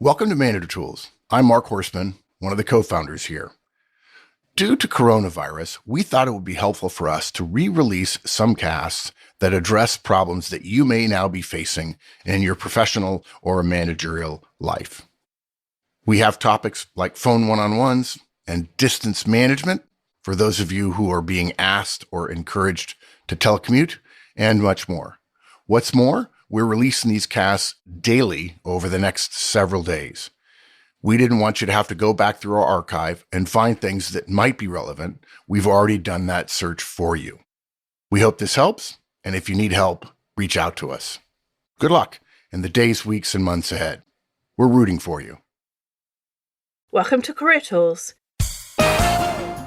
Welcome to Manager Tools. I'm Mark Horstman, one of the co-founders here. Due to coronavirus, we thought it would be helpful for us to re-release some casts that address problems that you may now be facing in your professional or managerial life. We have topics like phone one-on-ones and distance management for those of you who are being asked or encouraged to telecommute, and much more. What's more, we're releasing these casts daily over the next several days. We didn't want you to have to go back through our archive and find things that might be relevant. We've already done that search for you. We hope this helps, and if you need help, reach out to us. Good luck in the days, weeks, and months ahead. We're rooting for you. Welcome to Career Tools.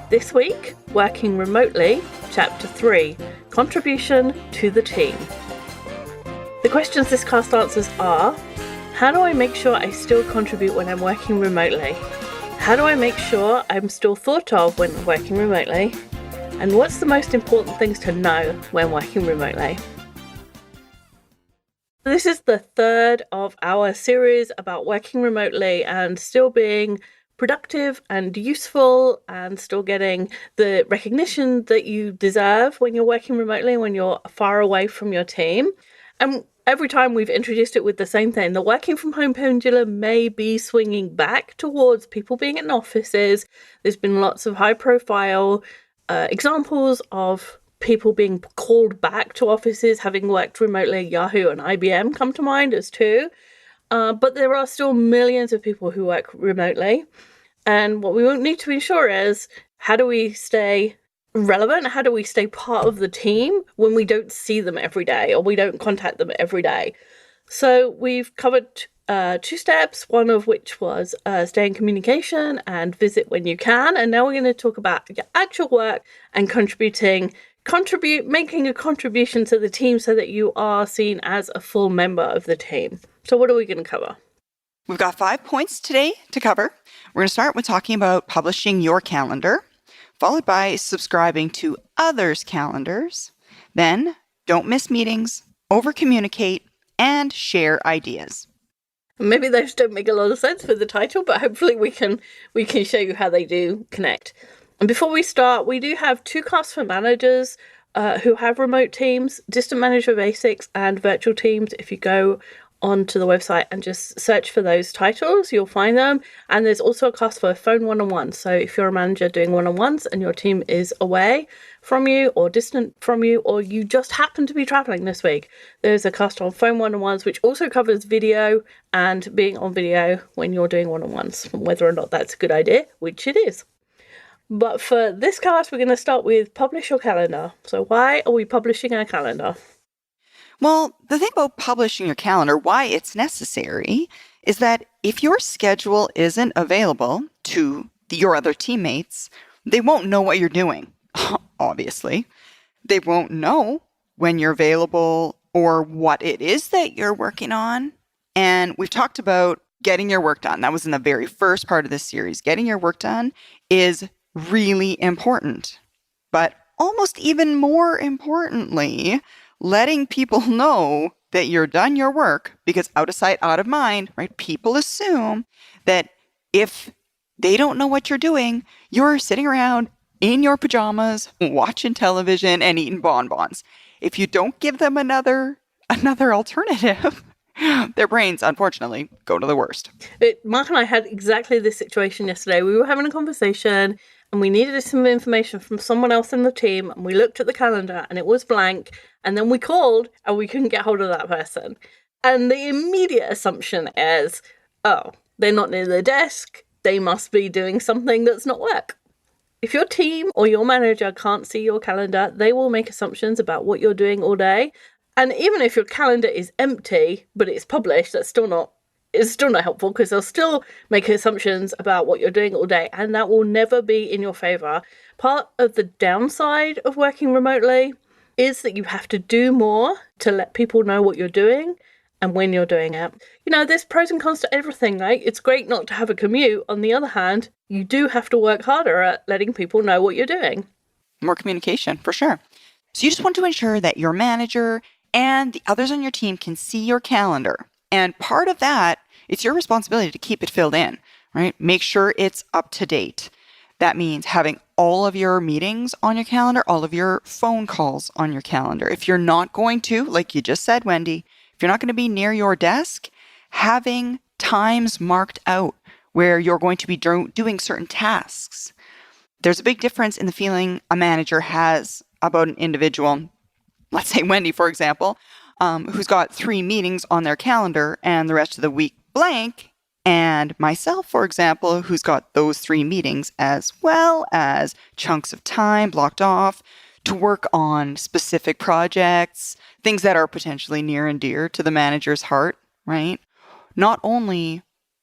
This week, Working Remotely, Chapter 3, Contribution to the Team. The questions this cast answers are: how do I make sure I still contribute when I'm working remotely? How do I make sure I'm still thought of when working remotely? And what's the most important things to know when working remotely? This is the third of our series about working remotely and still being productive and useful and still getting the recognition that you deserve when you're working remotely, when you're far away from your team. And every time we've introduced it with the same thing, the working from home pendulum may be swinging back towards people being in offices. There's been lots of high profile examples of people being called back to offices, having worked remotely. Yahoo and IBM come to mind as two. But there are still millions of people who work remotely. And what we need to ensure is, how do we stay relevant? How do we stay part of the team when we don't see them every day or we don't contact them every day? So we've covered two steps, one of which was stay in communication and visit when you can. And now we're going to talk about your actual work and making a contribution to the team so that you are seen as a full member of the team. So what are we going to cover? We've got 5 points today to cover. We're going to start with talking about publishing your calendar, followed by subscribing to others' calendars. Then, don't miss meetings, over-communicate, and share ideas. Maybe those don't make a lot of sense for the title, but hopefully we can show you how they do connect. And before we start, we do have two casts for managers who have remote teams, Distant Manager Basics and Virtual Teams. If you go onto the website and just search for those titles, you'll find them. And there's also a cast for phone one-on-one. So if you're a manager doing one-on-ones and your team is away from you or distant from you, or you just happen to be traveling this week, there's a cast on phone one-on-ones, which also covers video and being on video when you're doing one-on-ones, whether or not that's a good idea, which it is. But for this cast, we're going to start with publish your calendar. So why are we publishing our calendar? Well, the thing about publishing your calendar, why it's necessary, is that if your schedule isn't available to your other teammates, they won't know what you're doing, obviously. They won't know when you're available or what it is that you're working on. And we've talked about getting your work done. That was in the very first part of this series. Getting your work done is really important. But almost even more importantly, letting people know that you're done your work, because out of sight, out of mind, right? People assume that if they don't know what you're doing, you're sitting around in your pajamas, watching television and eating bonbons. If you don't give them another alternative, their brains, unfortunately, go to the worst. Mark and I had exactly this situation yesterday. We were having a conversation and we needed some information from someone else in the team, and we looked at the calendar and it was blank, and then we called and we couldn't get hold of that person. And the immediate assumption is, oh, they're not near their desk, they must be doing something that's not work. If your team or your manager can't see your calendar, they will make assumptions about what you're doing all day. And even if your calendar is empty, but it's published, it's still not helpful, because they'll still make assumptions about what you're doing all day, and that will never be in your favor. Part of the downside of working remotely is that you have to do more to let people know what you're doing and when you're doing it. You know, there's pros and cons to everything, right? It's great not to have a commute. On the other hand, you do have to work harder at letting people know what you're doing. More communication, for sure. So you just want to ensure that your manager and the others on your team can see your calendar. And part of that it's your responsibility to keep it filled in, right? Make sure it's up to date. That means having all of your meetings on your calendar, all of your phone calls on your calendar. If you're not going to, like you just said, Wendy, if you're not going to be near your desk, having times marked out where you're going to be doing certain tasks. There's a big difference in the feeling a manager has about an individual, let's say Wendy, for example, who's got 3 meetings on their calendar and the rest of the week blank, and myself, for example, who's got those 3 meetings as well as chunks of time blocked off to work on specific projects, things that are potentially near and dear to the manager's heart, right? Not only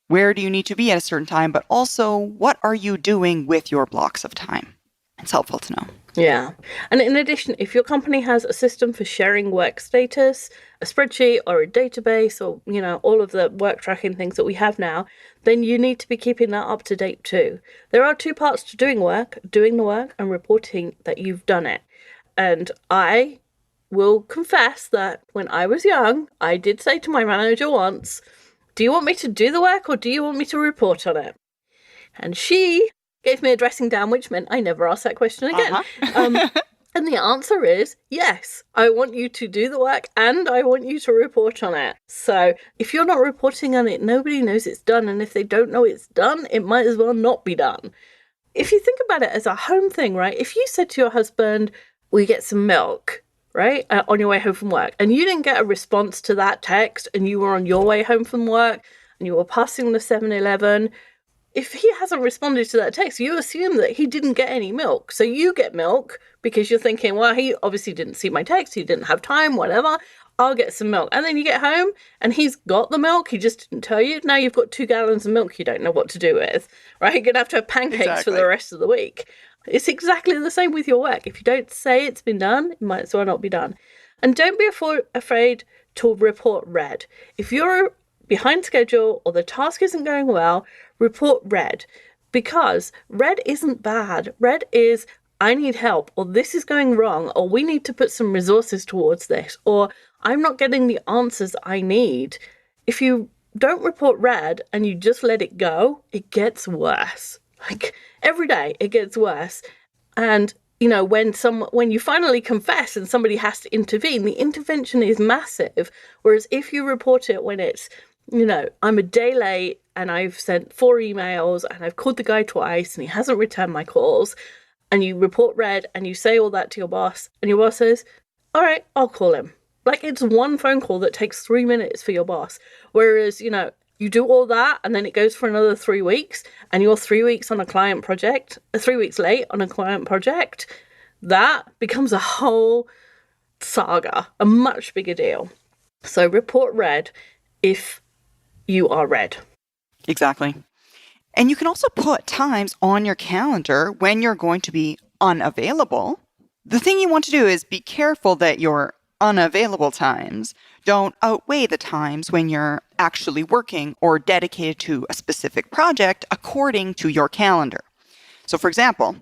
where do you need to be at a certain time, but also what are you doing with your blocks of time? It's helpful to know. Yeah. And in addition, if your company has a system for sharing work status, a spreadsheet or a database or, all of the work tracking things that we have now, then you need to be keeping that up to date too. There are 2 parts to doing the work and reporting that you've done it. And I will confess that when I was young, I did say to my manager once, do you want me to do the work or do you want me to report on it? And she gave me a dressing down, which meant I never asked that question again. And the answer is yes, I want you to do the work and I want you to report on it. So if you're not reporting on it, nobody knows it's done. And if they don't know it's done, it might as well not be done. If you think about it as a home thing, right? If you said to your husband, we get some milk, right, on your way home from work, and you didn't get a response to that text and you were on your way home from work and you were passing the 7-Eleven, if he hasn't responded to that text, you assume that he didn't get any milk. So you get milk because you're thinking, well, he obviously didn't see my text. He didn't have time, whatever. I'll get some milk. And then you get home and he's got the milk. He just didn't tell you. Now you've got 2 gallons of milk you don't know what to do with, right? You're going to have pancakes for the rest of the week. It's exactly the same with your work. If you don't say it's been done, it might as well not be done. And don't be afraid to report red. If you're behind schedule or the task isn't going well, report red, because red isn't bad. Red is, I need help, or this is going wrong, or we need to put some resources towards this, or I'm not getting the answers I need. If you don't report red and you just let it go, it gets worse. Like every day it gets worse. And when you finally confess and somebody has to intervene, the intervention is massive. Whereas if you report it when it's, I'm a day late and I've sent 4 emails and I've called the guy twice and he hasn't returned my calls, and you report red and you say all that to your boss and your boss says, all right, I'll call him. Like it's 1 phone call that takes 3 minutes for your boss. Whereas, you do all that and then it goes for another 3 weeks and you're 3 weeks on a client project, 3 weeks late on a client project, that becomes a whole saga, a much bigger deal. So report red if you are red. Exactly. And you can also put times on your calendar when you're going to be unavailable. The thing you want to do is be careful that your unavailable times don't outweigh the times when you're actually working or dedicated to a specific project according to your calendar. So for example,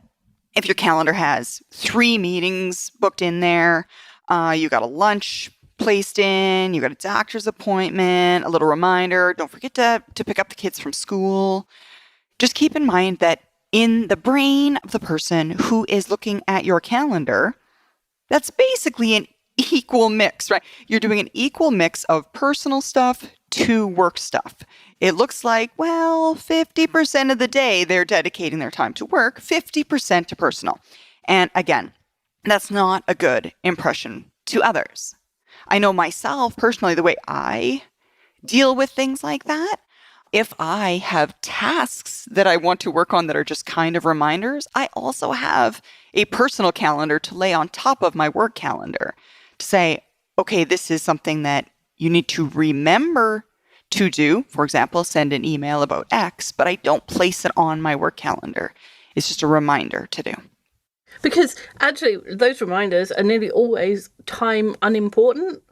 if your calendar has 3 meetings booked in there, you got a lunch placed in, you got a doctor's appointment, a little reminder, don't forget to pick up the kids from school. Just keep in mind that in the brain of the person who is looking at your calendar, that's basically an equal mix, right? You're doing an equal mix of personal stuff to work stuff. It looks like, 50% of the day they're dedicating their time to work, 50% to personal. And again, that's not a good impression to others. I know myself personally, the way I deal with things like that, if I have tasks that I want to work on that are just kind of reminders, I also have a personal calendar to lay on top of my work calendar to say, okay, this is something that you need to remember to do. For example, send an email about X, but I don't place it on my work calendar. It's just a reminder to do. Because actually, those reminders are nearly always time unimportant.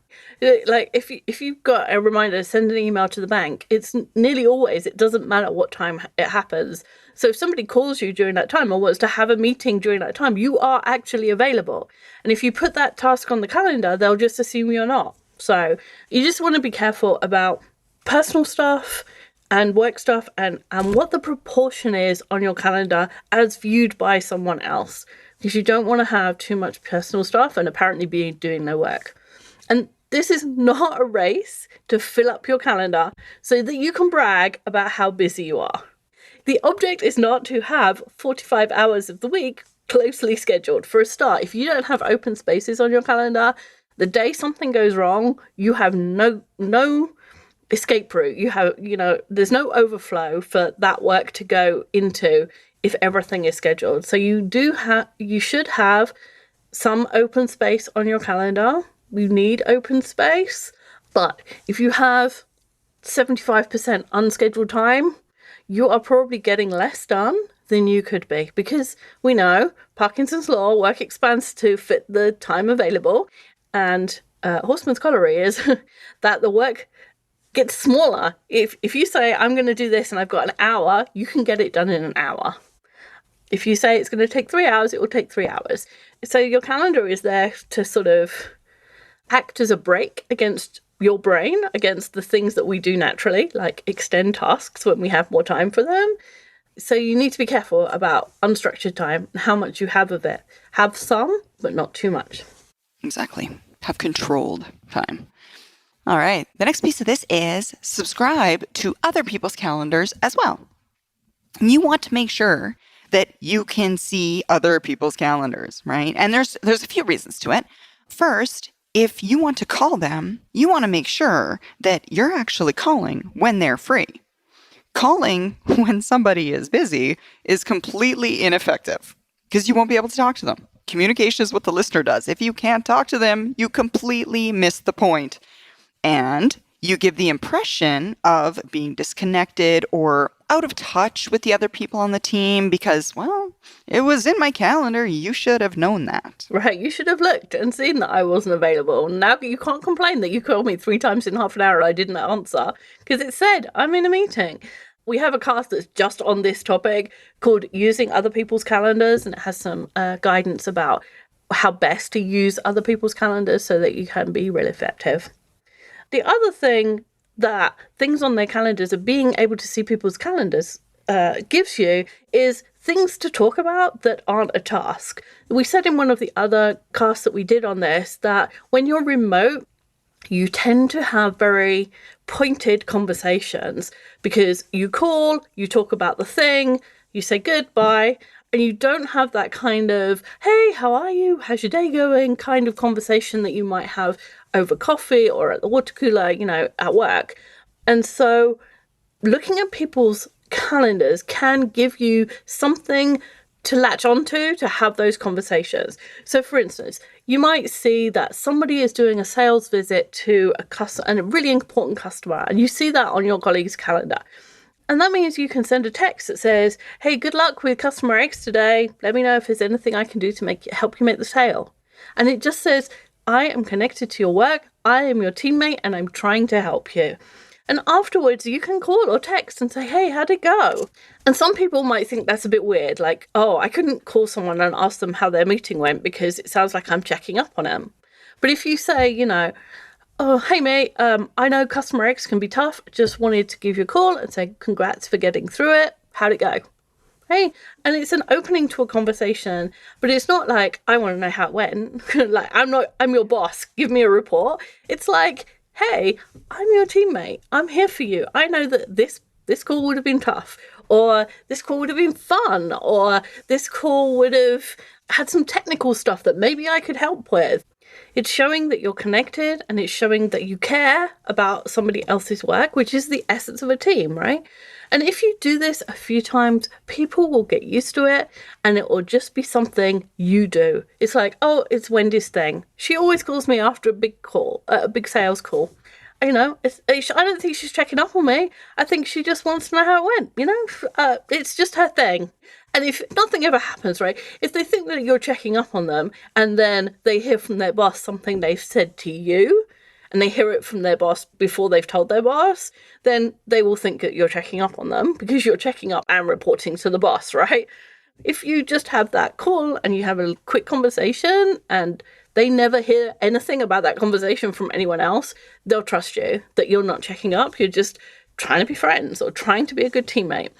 Like if you've got a reminder to send an email to the bank, it's nearly always, it doesn't matter what time it happens. So if somebody calls you during that time or wants to have a meeting during that time, you are actually available. And if you put that task on the calendar, they'll just assume you're not. So you just want to be careful about personal stuff, and work stuff and what the proportion is on your calendar as viewed by someone else, because you don't want to have too much personal stuff and apparently be doing no work. And this is not a race to fill up your calendar so that you can brag about how busy you are. The object is not to have 45 hours of the week closely scheduled. For a start, if you don't have open spaces on your calendar, the day something goes wrong, you have no escape route. You have, there's no overflow for that work to go into if everything is scheduled. So you should have some open space on your calendar. You need open space. But if you have 75% unscheduled time, you are probably getting less done than you could be, because we know Parkinson's law, work expands to fit the time available, and Horstman's corollary is that the work gets smaller. If you say, I'm going to do this and I've got an hour, you can get it done in an hour. If you say it's going to take 3 hours, it will take 3 hours. So your calendar is there to sort of act as a brake against your brain, against the things that we do naturally, like extend tasks when we have more time for them. So you need to be careful about unstructured time and how much you have of it. Have some, but not too much. Exactly. Have controlled time. All right. The next piece of this is subscribe to other people's calendars as well. You want to make sure that you can see other people's calendars, right? And there's a few reasons to it. First, if you want to call them, you want to make sure that you're actually calling when they're free. Calling when somebody is busy is completely ineffective because you won't be able to talk to them. Communication is what the listener does. If you can't talk to them, you completely miss the point. And you give the impression of being disconnected or out of touch with the other people on the team because, well, it was in my calendar. You should have known that. Right. You should have looked and seen that I wasn't available. Now you can't complain that you called me 3 times in half an hour and I didn't answer because it said I'm in a meeting. We have a cast that's just on this topic called Using Other People's Calendars, and it has some guidance about how best to use other people's calendars so that you can be really effective. The other thing that things on their calendars are being able to see people's calendars gives you is things to talk about that aren't a task. We said in one of the other casts that we did on this that when you're remote, you tend to have very pointed conversations because you call, you talk about the thing, you say goodbye, and you don't have that kind of, hey, how are you? How's your day going? Kind of conversation that you might have over coffee or at the water cooler, at work. And so looking at people's calendars can give you something to latch onto to have those conversations. So for instance, you might see that somebody is doing a sales visit to a really important customer, and you see that on your colleague's calendar. And that means you can send a text that says, hey, good luck with customer X today. Let me know if there's anything I can do to help you make the sale. And it just says, I am connected to your work. I am your teammate and I'm trying to help you. And afterwards, you can call or text and say, hey, how'd it go? And some people might think that's a bit weird. Like, oh, I couldn't call someone and ask them how their meeting went because it sounds like I'm checking up on them. But if you say, oh, hey, mate, I know customer X can be tough. Just wanted to give you a call and say congrats for getting through it. How'd it go? Hey, and it's an opening to a conversation, but it's not like, I want to know how it went. Like, I'm your boss. Give me a report. It's like, hey, I'm your teammate. I'm here for you. I know that this call would have been tough, or this call would have been fun, or this call would have had some technical stuff that maybe I could help with. It's showing that you're connected and it's showing that you care about somebody else's work, which is the essence of a team, right? And if you do this a few times, people will get used to it and it will just be something you do. It's like, oh, it's Wendy's thing. She always calls me after a big sales call. I don't think she's checking up on me. I think she just wants to know how it went, it's just her thing. And if nothing ever happens, right, if they think that you're checking up on them and then they hear from their boss something they've said to you and they hear it from their boss before they've told their boss, then they will think that you're checking up on them because you're checking up and reporting to the boss, right? If you just have that call and you have a quick conversation and they never hear anything about that conversation from anyone else, they'll trust you that you're not checking up. You're just trying to be friends or trying to be a good teammate.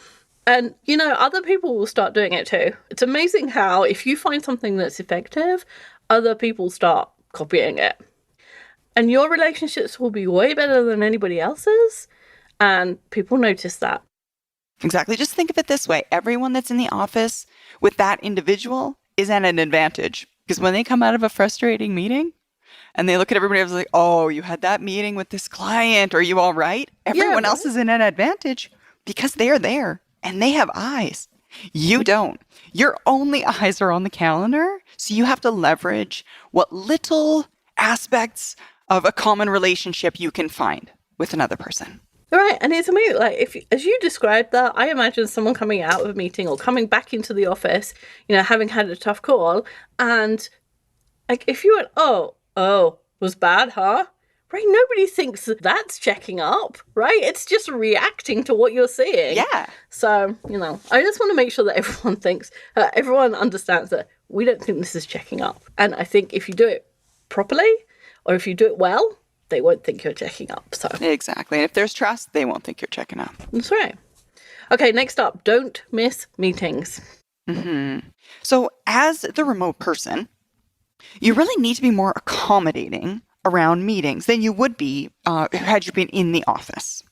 And, other people will start doing it too. It's amazing how if you find something that's effective, other people start copying it. And your relationships will be way better than anybody else's. And people notice that. Exactly. Just think of it this way. Everyone that's in the office with that individual is at an advantage. Because when they come out of a frustrating meeting and they look at everybody else like, oh, you had that meeting with this client. Are you all right? Everyone else is in an advantage because they're there and they have eyes. You don't. Your only eyes are on the calendar. So you have to leverage what little aspects of a common relationship you can find with another person. Right, and it's amazing. Like, as you described that, I imagine someone coming out of a meeting or coming back into the office, having had a tough call, and like if you went, oh, was bad, huh? Right, nobody thinks that's checking up, right? It's just reacting to what you're seeing. Yeah. So, I just want to make sure that everyone understands that we don't think this is checking up, and I think if you do it properly or if you do it well, they won't think you're checking up. So exactly. And if there's trust, they won't think you're checking up. That's right. Okay, next up, don't miss meetings. Mm-hmm. So as the remote person, you really need to be more accommodating around meetings than you would be had you been in the office.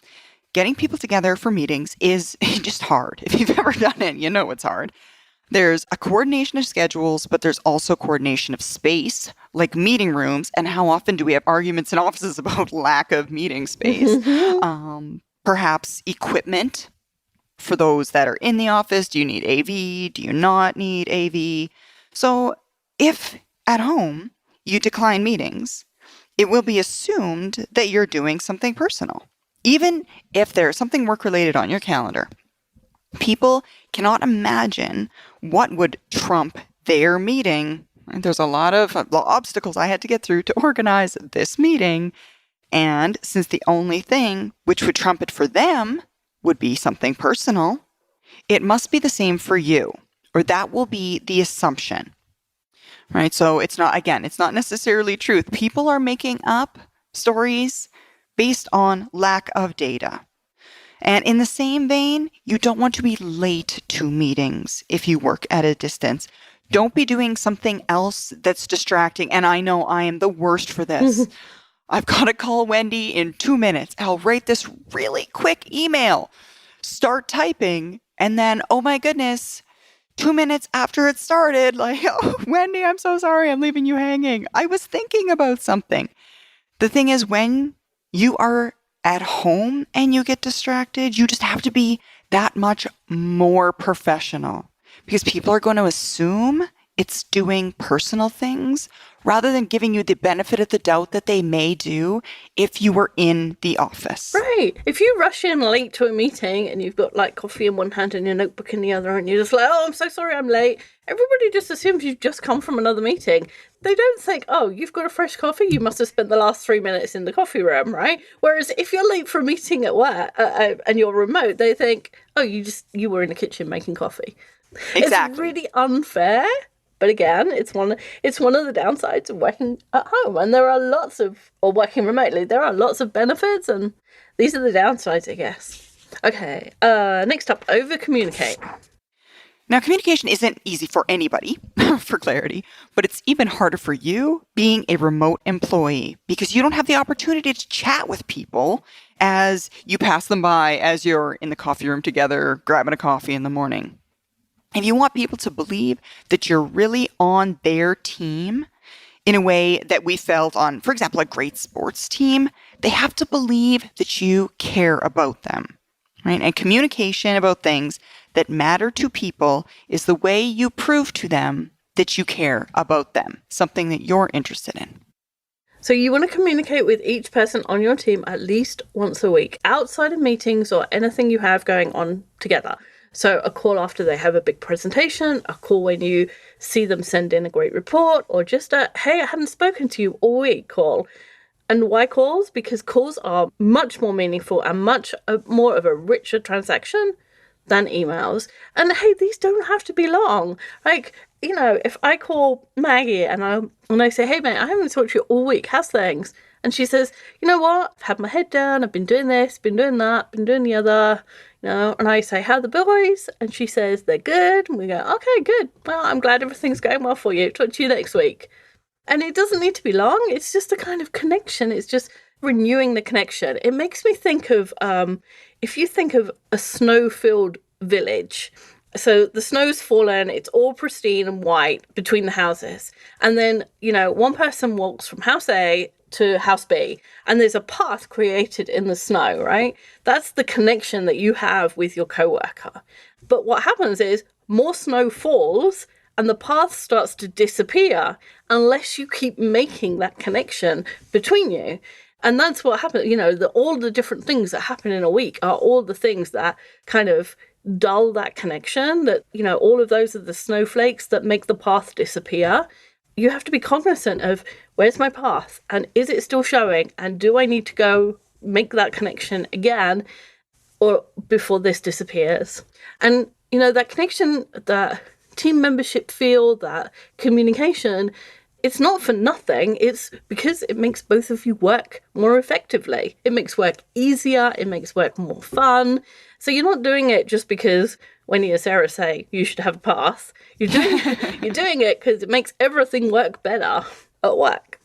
Getting people together for meetings is just hard. If you've ever done it, you know it's hard. There's a coordination of schedules, but there's also coordination of space, like meeting rooms. And how often do we have arguments in offices about lack of meeting space? Perhaps equipment for those that are in the office. Do you need AV? Do you not need AV? So if at home you decline meetings, it will be assumed that you're doing something personal, even if there's something work-related on your calendar. People cannot imagine what would trump their meeting. There's a lot of obstacles I had to get through to organize this meeting. And since the only thing which would trump it for them would be something personal, it must be the same for you, or that will be the assumption. Right? So it's not necessarily truth. People are making up stories based on lack of data. And in the same vein, you don't want to be late to meetings if you work at a distance. Don't be doing something else that's distracting. And I know I am the worst for this. I've got to call Wendy in 2 minutes. I'll write this really quick email, start typing, and then, oh my goodness, 2 minutes after it started, like, oh, Wendy, I'm so sorry. I'm leaving you hanging. I was thinking about something. The thing is, when you are at home and you get distracted, you just have to be that much more professional because people are going to assume it's doing personal things rather than giving you the benefit of the doubt that they may do if you were in the office. Right. If you rush in late to a meeting and you've got like coffee in one hand and your notebook in the other and you're just like, oh, I'm so sorry I'm late. Everybody just assumes you've just come from another meeting. They don't think, oh, you've got a fresh coffee. You must have spent the last 3 minutes in the coffee room, right? Whereas if you're late for a meeting at work and you're remote, they think, oh, you were in the kitchen making coffee. Exactly. It's really unfair. But again, it's one of the downsides of working at home. And working remotely. There are lots of benefits, and these are the downsides, I guess. Okay, next up, over-communicate. Now, communication isn't easy for anybody, for clarity, but it's even harder for you being a remote employee because you don't have the opportunity to chat with people as you pass them by as you're in the coffee room together, grabbing a coffee in the morning. If you want people to believe that you're really on their team in a way that we felt on, for example, a great sports team, they have to believe that you care about them, right? And communication about things that matter to people is the way you prove to them that you care about them, something that you're interested in. So you want to communicate with each person on your team at least once a week, outside of meetings or anything you have going on together. So a call after they have a big presentation, a call when you see them send in a great report, or just a, hey, I haven't spoken to you all week call. And why calls? Because calls are much more meaningful and much more of a richer transaction than emails. And hey, these don't have to be long. Like, if I call Maggie and I say, hey, mate, I haven't talked to you all week. How's things? And she says, you know what? I've had my head down. I've been doing this, been doing that, been doing the other. And I say, how are the boys? And she says, they're good. And we go, okay, good. Well, I'm glad everything's going well for you. Talk to you next week. And it doesn't need to be long. It's just a kind of connection. It's just renewing the connection. It makes me think of, if you think of a snow-filled village. So the snow's fallen, it's all pristine and white between the houses. And then, one person walks from house A to house B, and there's a path created in the snow, right? That's the connection that you have with your coworker. But what happens is more snow falls and the path starts to disappear unless you keep making that connection between you. And that's what happens, all the different things that happen in a week are all the things that kind of dull that connection, that, all of those are the snowflakes that make the path disappear. You have to be cognizant of, where's my path? And is it still showing? And do I need to go make that connection again or before this disappears? And, that connection, that team membership feel, that communication, it's not for nothing. It's because it makes both of you work more effectively. It makes work easier. It makes work more fun. So you're not doing it just because Wendy and Sarah say you should have a path. You're doing it because it makes everything work better at work.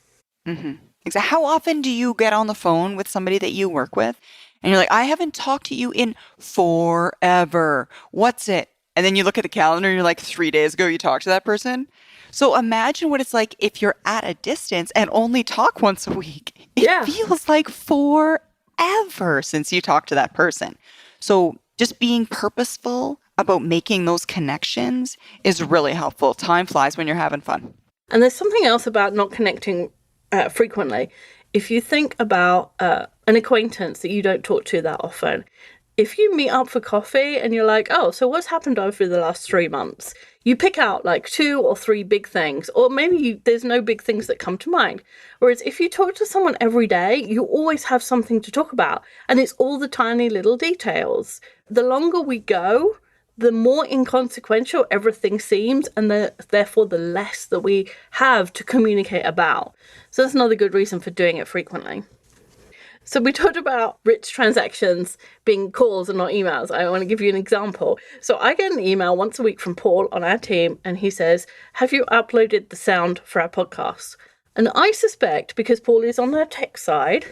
Mm-hmm. Exactly. How often do you get on the phone with somebody that you work with and you're like, I haven't talked to you in forever. What's it? And then you look at the calendar and you're like, 3 days ago you talked to that person. So imagine what it's like if you're at a distance and only talk once a week. It feels like forever since you talked to that person. So just being purposeful about making those connections is really helpful. Time flies when you're having fun. And there's something else about not connecting frequently. If you think about an acquaintance that you don't talk to that often, if you meet up for coffee and you're like, oh, so what's happened over the last 3 months? You pick out like 2 or 3 big things, or maybe there's no big things that come to mind. Whereas if you talk to someone every day, you always have something to talk about. And it's all the tiny little details. The longer we go, the more inconsequential everything seems, and therefore the less that we have to communicate about. So that's another good reason for doing it frequently. So we talked about rich transactions being calls and not emails. I want to give you an example. So I get an email once a week from Paul on our team, and he says, have you uploaded the sound for our podcast? And I suspect, because Paul is on our tech side,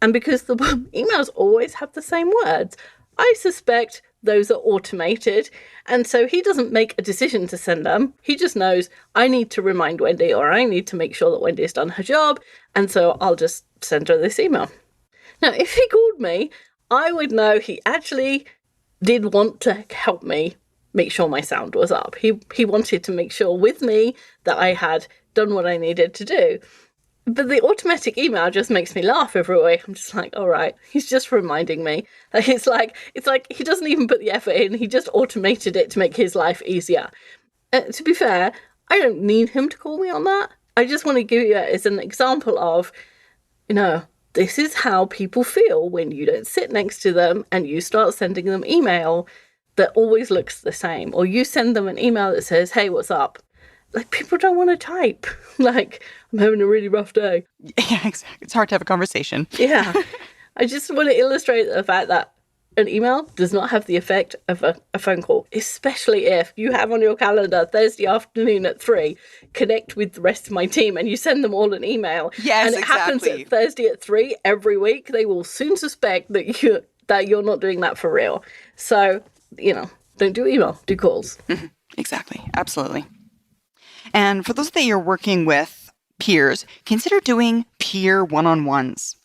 and because the emails always have the same words, I suspect those are automated. And so he doesn't make a decision to send them. He just knows, I need to remind Wendy, or I need to make sure that Wendy has done her job. And so I'll just send her this email. Now, if he called me, I would know he actually did want to help me make sure my sound was up. He wanted to make sure with me that I had done what I needed to do. But the automatic email just makes me laugh every week. I'm just like, all right, he's just reminding me. It's like he doesn't even put the effort in. He just automated it to make his life easier. To be fair, I don't need him to call me on that. I just want to give you it as an example of, this is how people feel when you don't sit next to them and you start sending them email that always looks the same. Or you send them an email that says, hey, what's up? Like, people don't want to type. Like, I'm having a really rough day. Yeah, exactly. It's hard to have a conversation. Yeah. I just want to illustrate the fact that an email does not have the effect of a phone call, especially if you have on your calendar Thursday afternoon at 3, connect with the rest of my team, and you send them all an email. Yes, and it happens at Thursday at 3 every week. They will soon suspect that you're not doing that for real. So, don't do email, do calls. Mm-hmm. Exactly. Absolutely. And for those that you're working with peers, consider doing peer one-on-ones.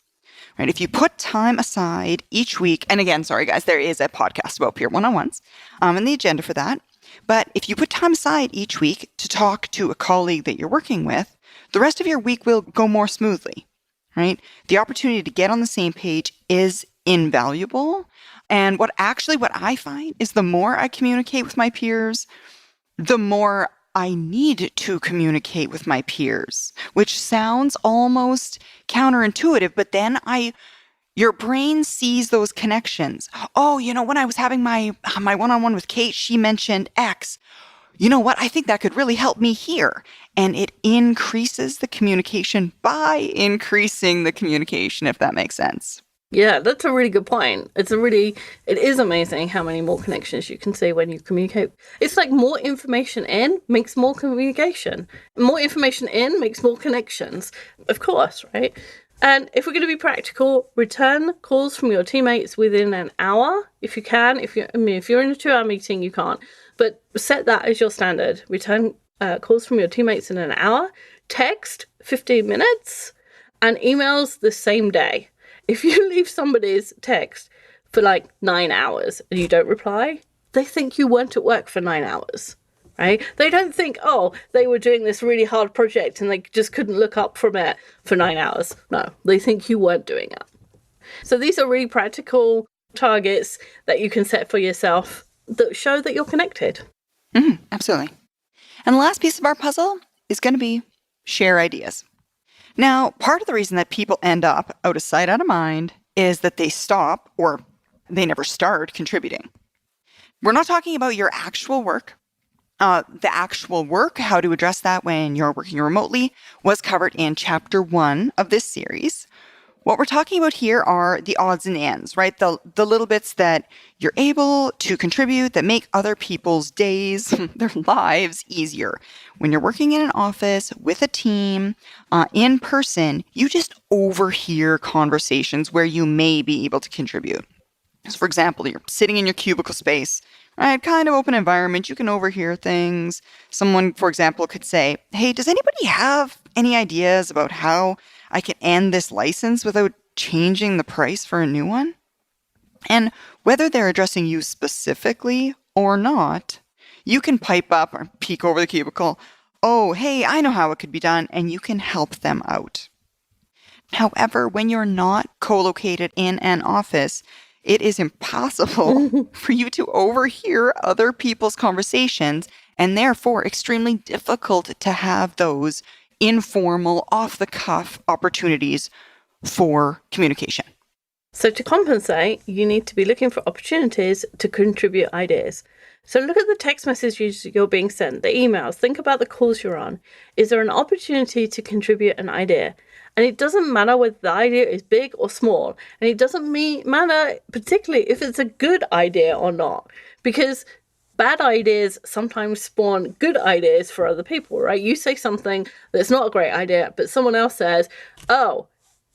Right? If you put time aside each week, and again, sorry guys, there is a podcast about peer one-on-ones and the agenda for that. But if you put time aside each week to talk to a colleague that you're working with, the rest of your week will go more smoothly, right? The opportunity to get on the same page is invaluable. And what I find is the more I communicate with my peers, the more I need to communicate with my peers, which sounds almost counterintuitive, but then your brain sees those connections. Oh, when I was having my one-on-one with Kate, she mentioned X. you know what, I think that could really help me here. And it increases the communication by increasing the communication, if that makes sense. Yeah, that's a really good point. It is amazing how many more connections you can see when you communicate. It's like more information in makes more communication. More information in makes more connections, of course, right? And if we're going to be practical, return calls from your teammates within an hour, if you can. If you're in a 2-hour meeting, you can't. But set that as your standard. Return calls from your teammates in an hour, text 15 minutes, and emails the same day. If you leave somebody's text for like 9 hours and you don't reply, they think you weren't at work for 9 hours, right? They don't think, oh, they were doing this really hard project and they just couldn't look up from it for 9 hours. No, they think you weren't doing it. So these are really practical targets that you can set for yourself that show that you're connected. Absolutely. And the last piece of our puzzle is going to be share ideas. Now, part of the reason that people end up out of sight, out of mind is that they stop or they never start contributing. We're not talking about your actual work. The actual work, how to address that when you're working remotely, was covered in Chapter 1 of this series. What we're talking about here are the odds and ends, right? The little bits that you're able to contribute that make other people's days, their lives easier. When you're working in an office with a team, in person, you just overhear conversations where you may be able to contribute. So for example, you're sitting in your cubicle space, right? Kind of open environment. You can overhear things. Someone, for example, could say, hey, does anybody have any ideas about how I can end this license without changing the price for a new one? And whether they're addressing you specifically or not, you can pipe up or peek over the cubicle. Oh, hey, I know how it could be done, and you can help them out. However, when you're not co-located in an office, it is impossible for you to overhear other people's conversations and therefore extremely difficult to have those informal, off-the-cuff opportunities for communication. So to compensate, you need to be looking for opportunities to contribute ideas. So look at the text messages you're being sent, the emails, think about the calls you're on. Is there an opportunity to contribute an idea? And it doesn't matter whether the idea is big or small. And it doesn't matter particularly if it's a good idea or not. Because bad ideas sometimes spawn good ideas for other people, right? You say something that's not a great idea, but someone else says, oh,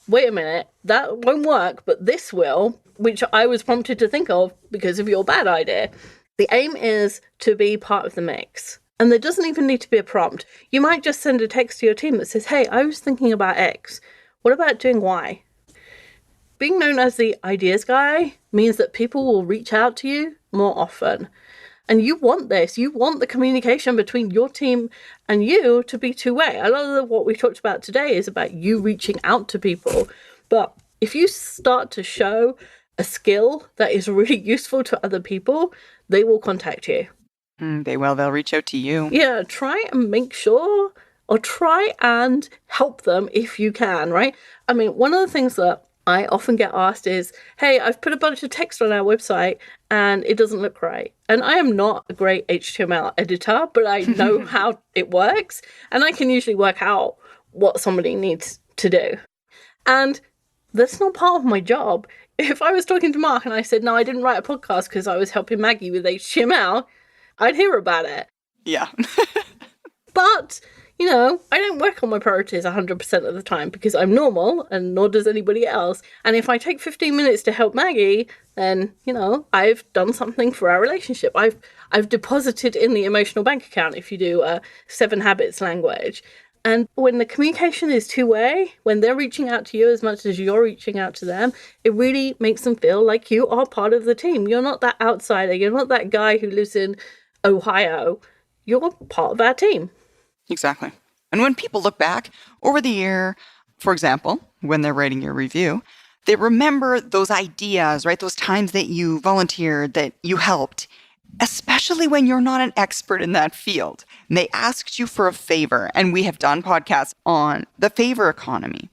wait a minute, that won't work, but this will, which I was prompted to think of because of your bad idea. The aim is to be part of the mix. And there doesn't even need to be a prompt. You might just send a text to your team that says, hey, I was thinking about X. What about doing Y? Being known as the ideas guy means that people will reach out to you more often. And you want this. You want the communication between your team and you to be two-way. A lot of what we talked about today is about you reaching out to people. But if you start to show a skill that is really useful to other people, they will contact you. They will. They'll reach out to you. Yeah, try and make sure, or try and help them if you can, right? I mean, one of the things that I often get asked is, hey, I've put a bunch of text on our website and it doesn't look right. And I am not a great HTML editor, but I know how it works. And I can usually work out what somebody needs to do. And that's not part of my job. If I was talking to Mark and I said, no, I didn't write a podcast because I was helping Maggie with HTML, I'd hear about it. Yeah. But, you know, I don't work on my priorities 100% of the time because I'm normal and nor does anybody else. And if I take 15 minutes to help Maggie, then, you know, I've done something for our relationship. I've deposited in the emotional bank account if you do a 7 Habits language. And when the communication is two-way, when they're reaching out to you as much as you're reaching out to them, it really makes them feel like you are part of the team. You're not that outsider. You're not that guy who lives in Ohio. You're part of our team. Exactly. And when people look back over the year, for example, when they're writing your review, they remember those ideas, right? Those times that you volunteered, that you helped, especially when you're not an expert in that field. And they asked you for a favor. And we have done podcasts on the favor economy.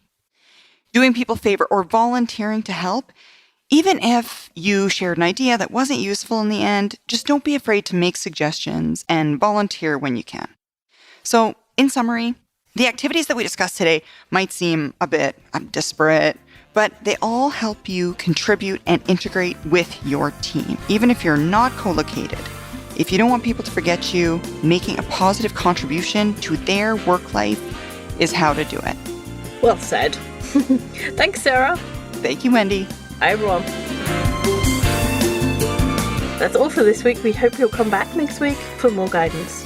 Doing people a favor or volunteering to help Even if you shared an idea that wasn't useful in the end, just don't be afraid to make suggestions and volunteer when you can. So, in summary, the activities that we discussed today might seem a bit disparate, but they all help you contribute and integrate with your team, even if you're not co-located. If you don't want people to forget you, making a positive contribution to their work life is how to do it. Well said. Thanks, Sarah. Thank you, Wendy. Hi, everyone. That's all for this week. We hope you'll come back next week for more guidance.